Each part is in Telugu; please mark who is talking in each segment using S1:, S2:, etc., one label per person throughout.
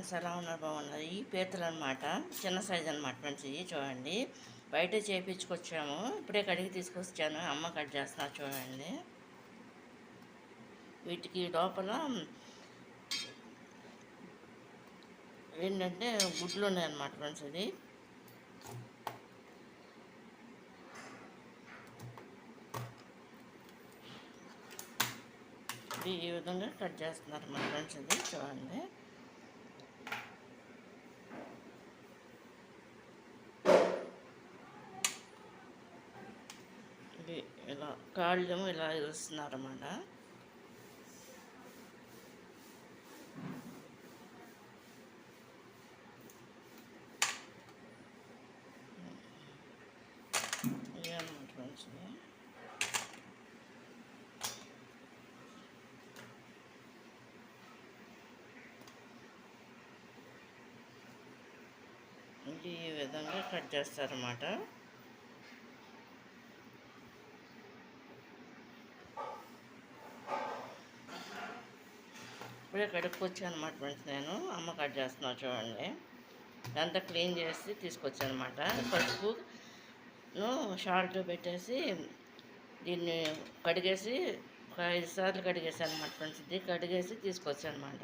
S1: ఫ్రెండ్స్ ఎలా ఉన్నారు? బాగున్నారు. ఈ పీతలు అనమాట, చిన్న సైజు అనమాట ఫ్రెండ్స్. ఇవి చూడండి, బయట చేయించుకొచ్చాము. ఇప్పుడే కడిగి తీసుకొచ్చాను. అమ్మ కట్ చేస్తున్నారు చూడండి. వీటికి లోపల ఏంటంటే గుడ్లు ఉన్నాయన్నమాట ఫ్రెండ్స్. ఇది ఈ విధంగా కట్ చేస్తున్నారు మన ఫ్రెండ్స్. ఇది చూడండి. ఇది ఇలా కాళ్ళేమో ఇలా ఇస్తున్నారన్నమాట. ఇవన్నమాట ఫ్రెండ్స్. ఈ విధంగా కట్ చేస్తారన్నమాట. ఇప్పుడే కడుక్కొచ్చాను అనమాట ఫ్రెండ్స్. నేను అమ్మ కట్ చేస్తున్నాను చూడండి. అంతా క్లీన్ చేసి తీసుకొచ్చాను అనమాట. పసుపును సాల్ట్ పెట్టేసి దీన్ని కడిగేసి ఒక 5 సార్లు కడిగేసాను అనమాట ఫ్రెండ్స్. ఇది కడిగేసి తీసుకొచ్చాను అనమాట.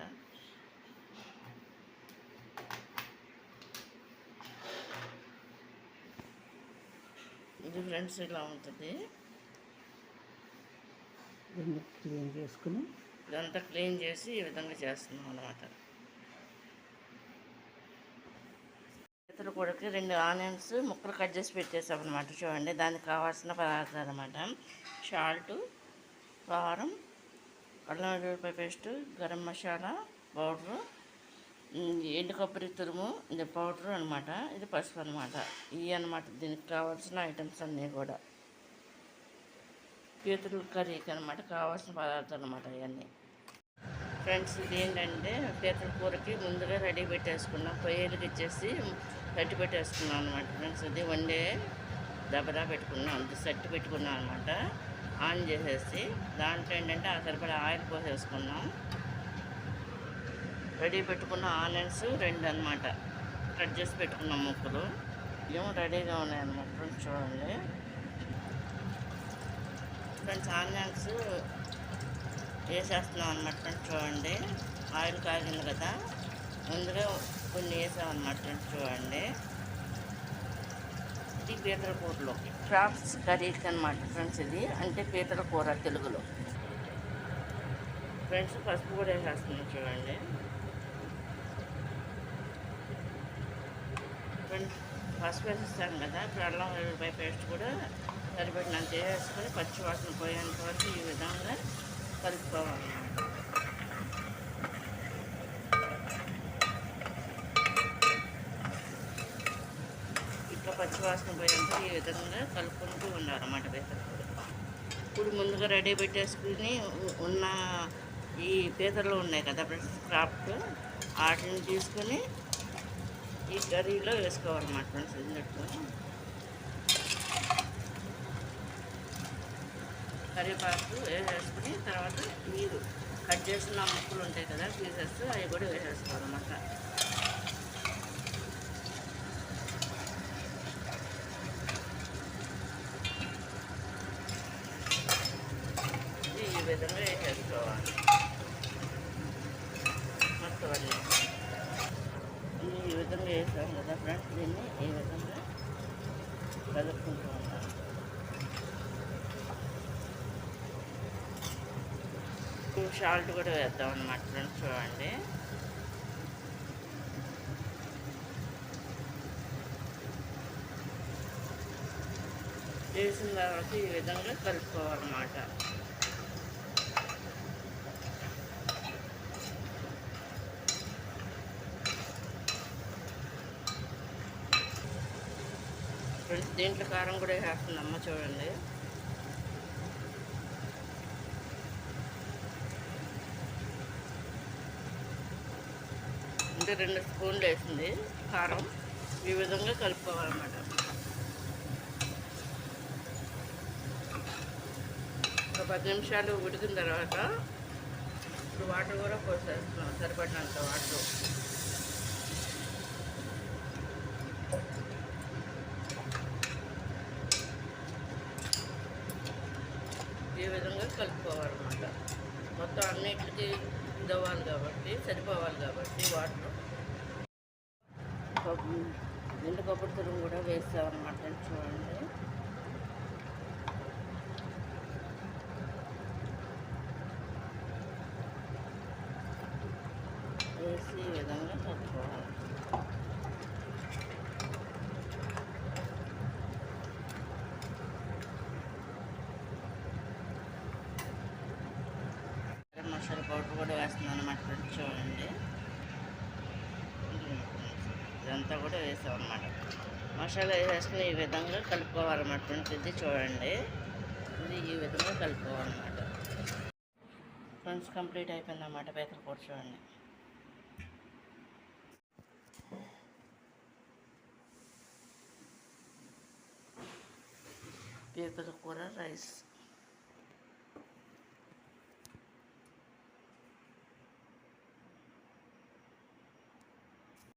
S1: ఇది ఫ్రెండ్స్ ఇలా ఉంటుంది.
S2: క్లీన్ చేసుకుని
S1: ఇదంతా క్లీన్ చేసి ఈ విధంగా చేస్తున్నాం అన్నమాట. ఇతర కూడకి 2 ఆనియన్స్ ముక్కలు కట్ చేసి పెట్టేసాం అనమాట. చూడండి, దానికి కావాల్సిన పదార్థాలు అన్నమాట. సాల్ట్, కారం, అల్లం వెల్లుల్లిపాయ పేస్ట్, గరం మసాలా పౌడరు, ఎండు కొబ్బరి తురుము, ఇది పౌడరు అనమాట. ఇది పసుపు అనమాట. ఇవి అనమాట దీనికి కావాల్సిన ఐటమ్స్ అన్నీ కూడా. పీతల కర్రీకి అనమాట కావాల్సిన పదార్థాలు అనమాట ఇవన్నీ ఫ్రెండ్స్. ఇది ఏంటంటే పీతల కూరకి ముందుగా రెడీ పెట్టేసుకున్నాం. పొయ్యిలకి ఇచ్చేసి కట్టి పెట్టేసుకున్నాం అనమాట ఫ్రెండ్స్. ఇది వండే దబరా పెట్టుకున్నాం, సెట్ పెట్టుకున్నాం అనమాట. ఆన్ చేసేసి దాంట్లో ఏంటంటే ఆ సరిపడా ఆయిల్ పోసేసుకున్నాం. రెడీ పెట్టుకున్న ఆనియన్స్ 2 అనమాట కట్ చేసి పెట్టుకున్నాం ముక్కలు. ఏమో రెడీగా ఉన్నాయన్నమాట ఫ్రెండ్స్. చూడండి ఫ్రెండ్స్, ఆనియన్స్ వేసేస్తున్నాం అనమాట ఫ్రెండ్స్. చూడండి, ఆయిల్ కాగింది కదా, ముందుగా కొన్ని వేసామన్నమాట ఫ్రెండ్స్. చూడండి, ఇది పీతల కూరలో క్రాప్స్ కర్రీకి అనమాట ఫ్రెండ్స్. ఇది అంటే పీతల కూర తెలుగులో ఫ్రెండ్స్. పసుపు కూడా వేసేస్తున్నాం చూడండి ఫ్రెండ్స్. పసుపు వేసేస్తాం కదా, ఇప్పుడు అల్లం వెల్లుల్లిపాయ పేస్ట్ కూడా సరిపడినంత వేసుకొని పచ్చివాసన పోయేంత వరకు ఈ విధంగా కలుపుకోవాలన్నమాట. ఇట్లా పచ్చివాసన పోయేంత ఈ విధంగా కలుపుకుంటూ ఉండాలన్నమాట పీతలు. ఇప్పుడు ముందుగా రెడీ పెట్టేసుకుని ఉన్న ఈ పీతలు ఉన్నాయి కదా ఫ్రెండ్స్, క్రాఫ్ట్, వాటిని తీసుకొని ఈ కర్రీలో వేసుకోవాలన్నమాట ఫ్రెండ్స్. ఇందులో కరివేపాకు వేసేసుకుని తర్వాత నీరు కట్ చేసిన ముక్కలు ఉంటాయి కదా పీసెస్, అవి కూడా వేసేసుకోవాలన్నమాట. ఈ విధంగా వేసేసుకోవాలి మొత్తం అన్నీ. ఈ విధంగా వేసాం కదా ఫ్రెండ్స్. దీన్ని ఈ విధంగా కలుపుకుంటూ ఉంటాం. సాల్ట్ కూడా వేద్దాం అన్నమాట ఫ్రెండ్స్. చూడండి, వేసిన తర్వాత ఈ విధంగా కలుపుకోవాలన్నమాట. ఫ్రెండ్స్, దీంట్లో కారం కూడా వేస్తుందమ్మ చూడండి. అంటే 2 స్పూన్లు వేసింది కారం. ఈ విధంగా కలుపుకోవాలన్నమాట. ఒక 10 నిమిషాలు ఉడికిన తర్వాత ఇప్పుడు వాటర్ కూడా పోసేస్తున్నాం, సరిపడినంత వాటర్. రోజుకి ఇది అవ్వాలి కాబట్టి సరిపోవాలి కాబట్టి వాటర్ ఎండు కొబ్బరి తురుము కూడా వేస్తామన్నమాట. చూడండి, వేసి ఈ విధంగా కలుపుకోవాలి. మసాలా పౌడర్ కూడా వేస్తున్నాను అన్నమాట ఫ్రెండ్స్. చూడండి, ఇదంతా కూడా వేసాం అన్నమాట. మసాలా వేసుకుని ఈ విధంగా కలుపుకోవాలన్నమాట ఫ్రెండ్స్. ఇది చూడండి, ఇది ఈ విధంగా కలుపుకోవాలన్నమాట ఫ్రెండ్స్. కంప్లీట్ అయిపోయిందన్నమాట పీతల కూర. చూడండి, పీతల కూర రైస్.